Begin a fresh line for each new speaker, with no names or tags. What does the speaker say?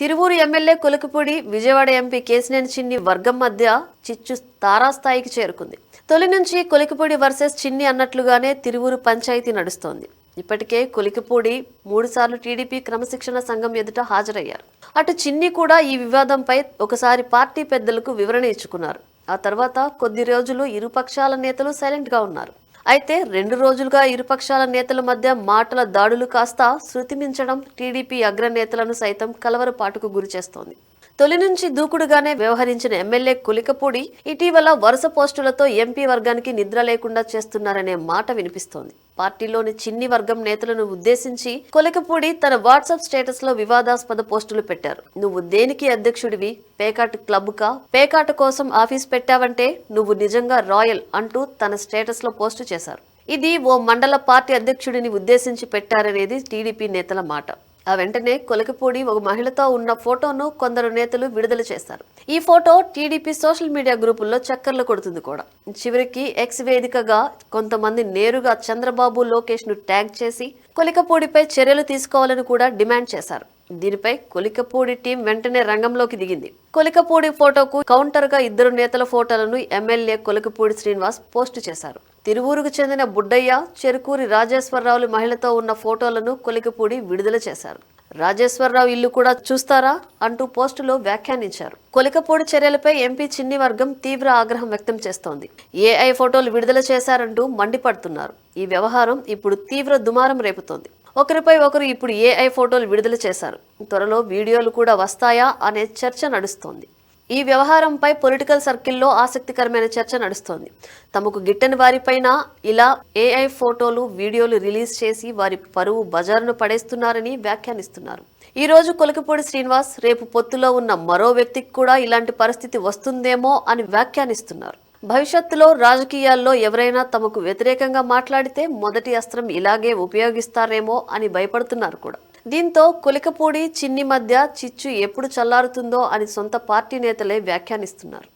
Tiruvuru MLA Kolikapudi, Vijayawada MP Kesineni చిన్ని వర్గం మధ్య చిచ్చు తారాస్థాయికి చేరుకుంది. తొలి నుంచి కొలికిపూడి వర్సెస్ చిన్ని అన్నట్లుగానే తిరువూరు పంచాయతీ నడుస్తోంది. ఇప్పటికే కొలికిపూడి 3 సార్లు టీడీపీ క్రమశిక్షణ సంఘం ఎదుట హాజరయ్యారు. అటు చిన్ని కూడా ఈ వివాదంపై ఒకసారి పార్టీ పెద్దలకు వివరణ ఇచ్చుకున్నారు. ఆ తర్వాత కొద్ది రోజులు ఇరుపక్షాల నేతలు సైలెంట్ గా ఉన్నారు. అయితే 2 రోజులుగా ఇరుపక్షాల నేతల మధ్య మాటల దాడులు కాస్త శృతిమించడం టీడీపీ అగ్రనేతలను సైతం కలవరపాటుకు గురిచేస్తోంది. తొలి నుంచి దూకుడుగానే వ్యవహరించిన ఎమ్మెల్యే కొలికిపూడి ఇటీవల వరుస పోస్టులతో ఎంపీ వర్గానికి నిద్ర లేకుండా చేస్తున్నారనే మాట వినిపిస్తోంది. పార్టీలోని చిన్ని వర్గం నేతలను ఉద్దేశించి కొలికిపూడి తన వాట్సాప్ స్టేటస్ లో వివాదాస్పద పోస్టులు పెట్టారు. నువ్వు దేనికి అధ్యక్షుడివి? పేకాట క్లబ్ కా? పేకాట కోసం ఆఫీస్ పెట్టావంటే నువ్వు నిజంగా రాయల్ అంటూ తన స్టేటస్ లో పోస్టు చేశారు. ఇది ఓ మండల పార్టీ అధ్యక్షుడిని ఉద్దేశించి పెట్టారనేది టీడీపీ నేతల మాట. ఆ వెంటనే కొలికిపూడి ఒక మహిళతో ఉన్న ఫోటోను కొందరు నేతలు విడుదల చేశారు. ఈ ఫోటో టీడీపీ సోషల్ మీడియా గ్రూపుల్లో చక్కర్లు కొడుతుంది కూడా. చివరికి ఎక్స్ వేదికగా కొంతమంది నేరుగా చంద్రబాబు, లోకేష్ ను ట్యాగ్ చేసి కొలికిపూడిపై చర్యలు తీసుకోవాలని కూడా డిమాండ్ చేశారు. దీనిపై కొలికిపూడి టీం వెంటనే రంగంలోకి దిగింది. కొలికిపూడి ఫోటోకు కౌంటర్ గా 2 నేతల ఫోటోలను ఎమ్మెల్యే కొలికిపూడి శ్రీనివాస్ పోస్టు చేశారు. తిరువూరుకు చెందిన బుడ్డయ్య, చెరుకూరి రాజేశ్వరరావులు మహిళతో ఉన్న ఫోటోలను కొలికిపూడి విడుదల చేశారు. రాజేశ్వరరావు ఇల్లు కూడా చూస్తారా అంటూ పోస్టులో వ్యాఖ్యానించారు. కొలికిపూడి చర్యలపై ఎంపీ చిన్ని వర్గం తీవ్ర ఆగ్రహం వ్యక్తం చేస్తోంది. ఏఐ ఫోటోలు విడుదల చేశారంటూ మండిపడుతున్నారు. ఈ వ్యవహారం ఇప్పుడు తీవ్ర దుమారం రేపుతోంది. ఒకరిపై ఒకరు ఇప్పుడు ఏఐ ఫోటోలు విడుదల చేశారు. త్వరలో వీడియోలు కూడా వస్తాయా అనే చర్చ నడుస్తోంది. ఈ వ్యవహారంపై పొలిటికల్ సర్కిల్లో ఆసక్తికరమైన చర్చ నడుస్తోంది. తమకు గిట్టని వారిపైన ఇలా ఏఐ ఫోటోలు, వీడియోలు రిలీజ్ చేసి వారి పరువు బజారును పడేస్తున్నారని వ్యాఖ్యానిస్తున్నారు. ఈ రోజు కొలికిపూడి శ్రీనివాస్, రేపు పొత్తులో ఉన్న మరో వ్యక్తికి కూడా ఇలాంటి పరిస్థితి వస్తుందేమో అని వ్యాఖ్యానిస్తున్నారు. భవిష్యత్తులో రాజకీయాల్లో ఎవరైనా తమకు వ్యతిరేకంగా మాట్లాడితే మొదటి అస్త్రం ఇలాగే ఉపయోగిస్తారేమో అని భయపడుతున్నారు కూడా. దీంతో కొలికిపూడి, చిన్ని మధ్య చిచ్చు ఎప్పుడు చల్లారుతుందో అని సొంత పార్టీ నేతలే వ్యాఖ్యానిస్తున్నారు.